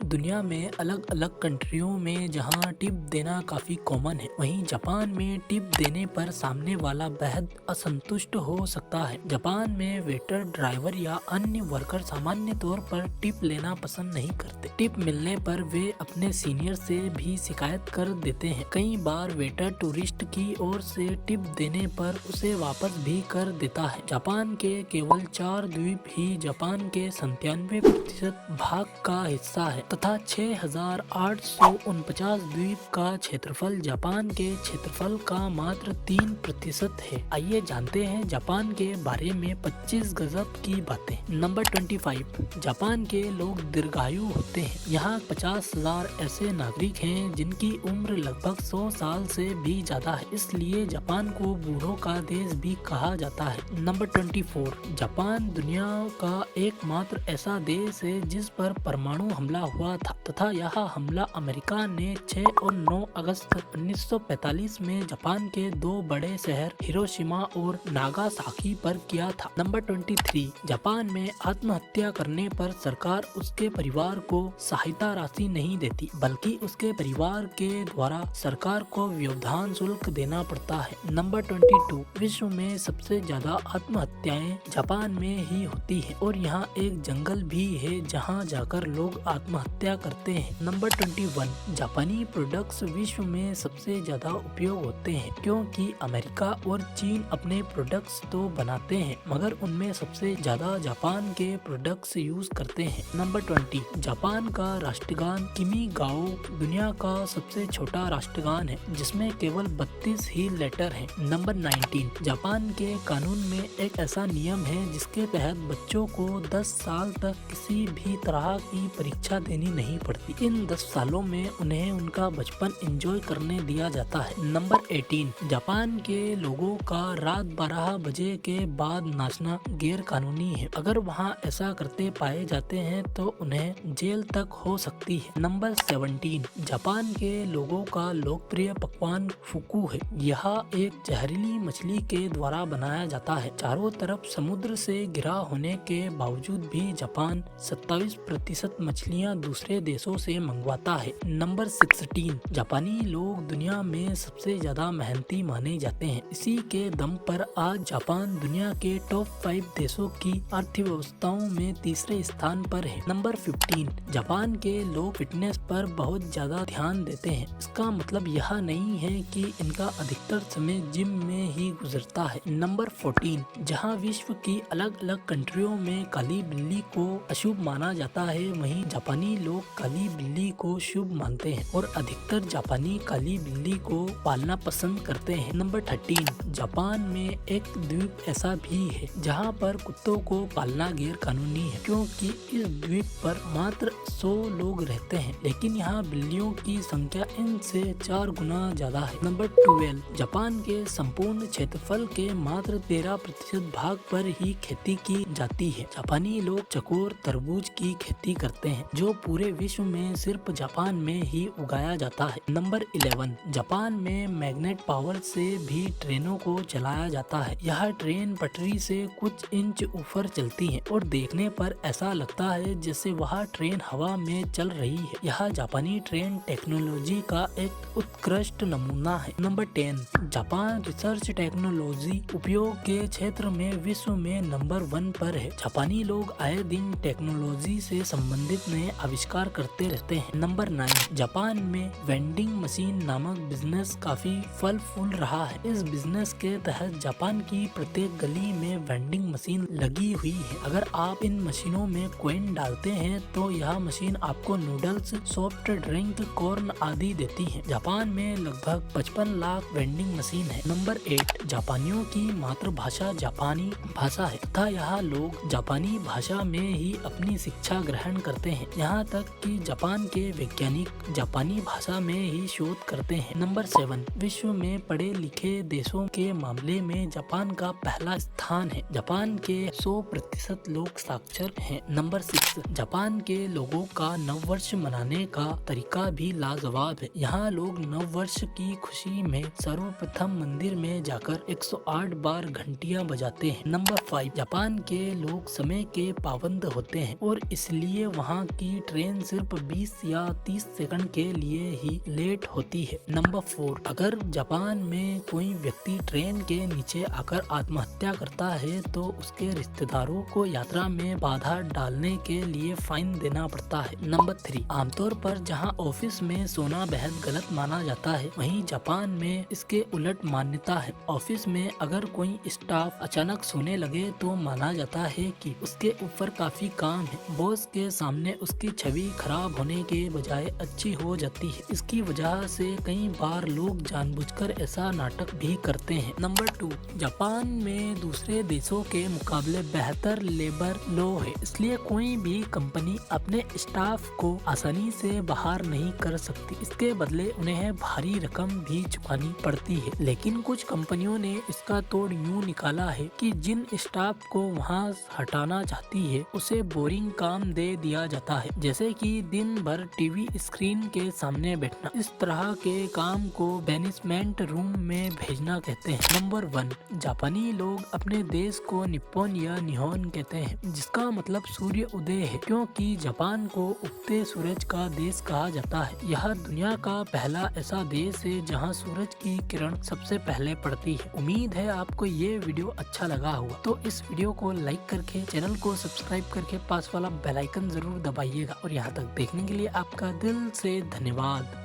दुनिया में अलग अलग कंट्रियों में जहां टिप देना काफी कॉमन है, वहीं जापान में टिप देने पर सामने वाला बेहद असंतुष्ट हो सकता है। जापान में वेटर, ड्राइवर या अन्य वर्कर सामान्य तौर पर टिप लेना पसंद नहीं करते। टिप मिलने पर वे अपने सीनियर से भी शिकायत कर देते हैं। कई बार वेटर टूरिस्ट की ओर से टिप देने पर उसे वापस भी कर देता है। जापान के केवल 4 द्वीप ही जापान के 97% भाग का हिस्सा है तथा 6,849 द्वीप का क्षेत्रफल जापान के क्षेत्रफल का मात्र 3% है। आइए जानते हैं जापान के बारे में 25 गजब की बातें। नंबर 25, जापान के लोग दीर्घायु होते हैं। यहाँ 50,000 ऐसे नागरिक हैं जिनकी उम्र लगभग 100 साल से भी ज्यादा है, इसलिए जापान को बूढ़ों का देश भी कहा जाता है। नंबर 24, जापान दुनिया का एकमात्र ऐसा देश है जिस पर परमाणु हमला हुआ था तथा यह हमला अमेरिका ने 6 और 9 अगस्त 1945 में जापान के 2 बड़े शहर हिरोशिमा और नागासाकी पर किया था। नंबर 23, जापान में आत्महत्या करने पर सरकार उसके परिवार को सहायता राशि नहीं देती, बल्कि उसके परिवार के द्वारा सरकार को व्यवधान शुल्क देना पड़ता है। नंबर 22, विश्व में सबसे ज्यादा आत्महत्याएं जापान में ही होती है और यहाँ एक जंगल भी है जहाँ जाकर लोग आत्महत्या करते हैं। नंबर 21, जापानी प्रोडक्ट्स विश्व में सबसे ज्यादा उपयोग होते हैं क्योंकि अमेरिका और चीन अपने प्रोडक्ट्स तो बनाते हैं मगर उनमें सबसे ज्यादा जापान के प्रोडक्ट्स यूज करते हैं। नंबर 20, जापान का राष्ट्रगान किमी गाओ दुनिया का सबसे छोटा राष्ट्रगान है जिसमें केवल 32 ही लेटर हैं। नंबर 19, जापान के कानून में एक ऐसा नियम है जिसके तहत बच्चों को 10 साल तक किसी भी तरह की परीक्षा देनी नहीं पड़ती। इन 10 सालों में उन्हें उनका बचपन एंजॉय करने दिया जाता है। नंबर 18, जापान के लोगों का रात 12 बजे के बाद नाचना गैर कानूनी है। अगर वहाँ ऐसा करते पाए जाते हैं तो उन्हें जेल तक हो सकती है। नंबर 17, जापान के लोगों का लोकप्रिय पकवान फुकू है। यह एक जहरीली मछली के द्वारा बनाया जाता है। चारों तरफ समुद्र से घिरा होने के बावजूद भी जापान 27% मछलियाँ दूसरे देशों से मंगवाता है। नंबर 16, जापानी लोग दुनिया में सबसे ज्यादा मेहनती माने जाते हैं। इसी के दम पर आज जापान दुनिया के टॉप 5 देशों की अर्थव्यवस्थाओं में तीसरे स्थान पर है। नंबर 15, जापान के लोग फिटनेस पर बहुत ज्यादा ध्यान देते हैं। इसका मतलब यह नहीं है कि इनका अधिकतर समय जिम में ही गुजरता है। नंबर 14, जहां विश्व की अलग अलग कंट्रियों में काली बिल्ली को अशुभ माना जाता है, वहीं जापानी लोग काली बिल्ली को शुभ मानते हैं और अधिकतर जापानी काली बिल्ली को पालना पसंद करते हैं। नंबर 13, जापान में एक द्वीप ऐसा भी है जहां पर कुत्तों को पालना गैर कानूनी है क्योंकि इस द्वीप पर मात्र 100 लोग रहते हैं, लेकिन यहाँ बिल्लियों की संख्या इनसे 4 गुना ज्यादा है। नंबर 12, जापान के संपूर्ण क्षेत्रफल के मात्र 13% भाग पर ही खेती की जाती है। जापानी लोग चकोर तरबूज की खेती करते हैं जो पूरे विश्व में सिर्फ जापान में ही उगाया जाता है। नंबर 11, जापान में मैग्नेट पावर से भी ट्रेनों को चलाया जाता है। यह ट्रेन पटरी से कुछ इंच ऊपर चलती है और देखने पर ऐसा लगता है जैसे वह ट्रेन हवा में चल रही है। यह जापानी ट्रेन टेक्नोलॉजी का एक उत्कृष्ट नमूना है। नंबर 10, जापान रिसर्च टेक्नोलॉजी उपयोग के क्षेत्र में विश्व में नंबर 1 पर है। जापानी लोग आए दिन टेक्नोलॉजी से संबंधित नए आविष्कार करते रहते हैं। नंबर 9, जापान में वेंडिंग मशीन नामक बिजनेस काफी फल फूल रहा है। इस बिजनेस के तहत जापान की प्रत्येक गली में वेंडिंग मशीन लगी हुई है। अगर आप इन मशीनों में कॉइन डालते हैं तो यह मशीन आपको नूडल्स, सॉफ्ट ड्रिंक, कॉर्न आदि देती है। जापान में लगभग 55 लाख वेंडिंग मशीन है। नंबर 8, जापानियों की मातृभाषा जापानी भाषा है तथा यहाँ लोग जापानी भाषा में ही अपनी शिक्षा ग्रहण करते हैं। यहाँ तक कि जापान के वैज्ञानिक जापानी भाषा में ही शोध करते हैं। नंबर 7, विश्व में पढ़े लिखे देशों के मामले में जापान का पहला स्थान है। जापान के 100% लोग साक्षर हैं। नंबर 6, जापान के लोगों का नववर्ष मनाने का तरीका भी लाजवाब है। यहाँ लोग नववर्ष की खुशी में सर्वप्रथम मंदिर में जाकर 108 बार घंटियां बजाते हैं। नंबर 5, जापान के लोग समय के पाबंद होते हैं और इसलिए वहाँ की ट्रेन सिर्फ 20 या 30 सेकंड के लिए ही लेट होती है। नंबर 4, अगर जापान में कोई व्यक्ति ट्रेन के नीचे आकर आत्महत्या करता है तो उसके रिश्तेदारों को यात्रा में बाधा डालने के लिए फाइन देना पड़ता है। नंबर 3, आमतौर पर जहां ऑफिस में सोना बेहद गलत माना जाता है, वहीं जापान में इसके उलट मान्यता है। ऑफिस में अगर कोई स्टाफ अचानक सोने लगे तो माना जाता है कि उसके ऊपर काफी काम है। बॉस के सामने उसकी छवि खराब होने के बजाय अच्छी हो जाती है। इसकी वजह से कई बार लोग जानबूझकर ऐसा नाटक भी करते हैं। नंबर 2, जापान में दूसरे देशों के मुकाबले बेहतर लेबर लॉ है, इसलिए कोई भी कंपनी अपने स्टाफ को आसानी से बाहर नहीं कर सकती। इसके बदले उन्हें भारी रकम भी चुकानी पड़ती है। लेकिन कुछ कंपनियों ने इसका तोड़ यूं निकाला है कि जिन स्टाफ को वहां हटाना चाहती है उसे बोरिंग काम दे दिया जाता है, जैसे कि दिन भर टीवी स्क्रीन के सामने बैठना। इस तरह के काम को बैनिशमेंट रूम में भेजना कहते हैं। नंबर 1, जापानी लोग अपने देश को निप्पॉन या निहोन कहते हैं, जिसका मतलब सूर्य उदय है, क्योंकि जापान को उगते सूरज का देश कहा जाता है। यह दुनिया का पहला ऐसा देश है जहां सूरज की किरण सबसे पहले पड़ती है। उम्मीद है आपको ये वीडियो अच्छा लगा होगा, तो इस वीडियो को लाइक करके चैनल को सब्सक्राइब करके पास वाला बेल आइकन जरूर दबाइएगा। और यहाँ तक देखने के लिए आपका दिल से धन्यवाद।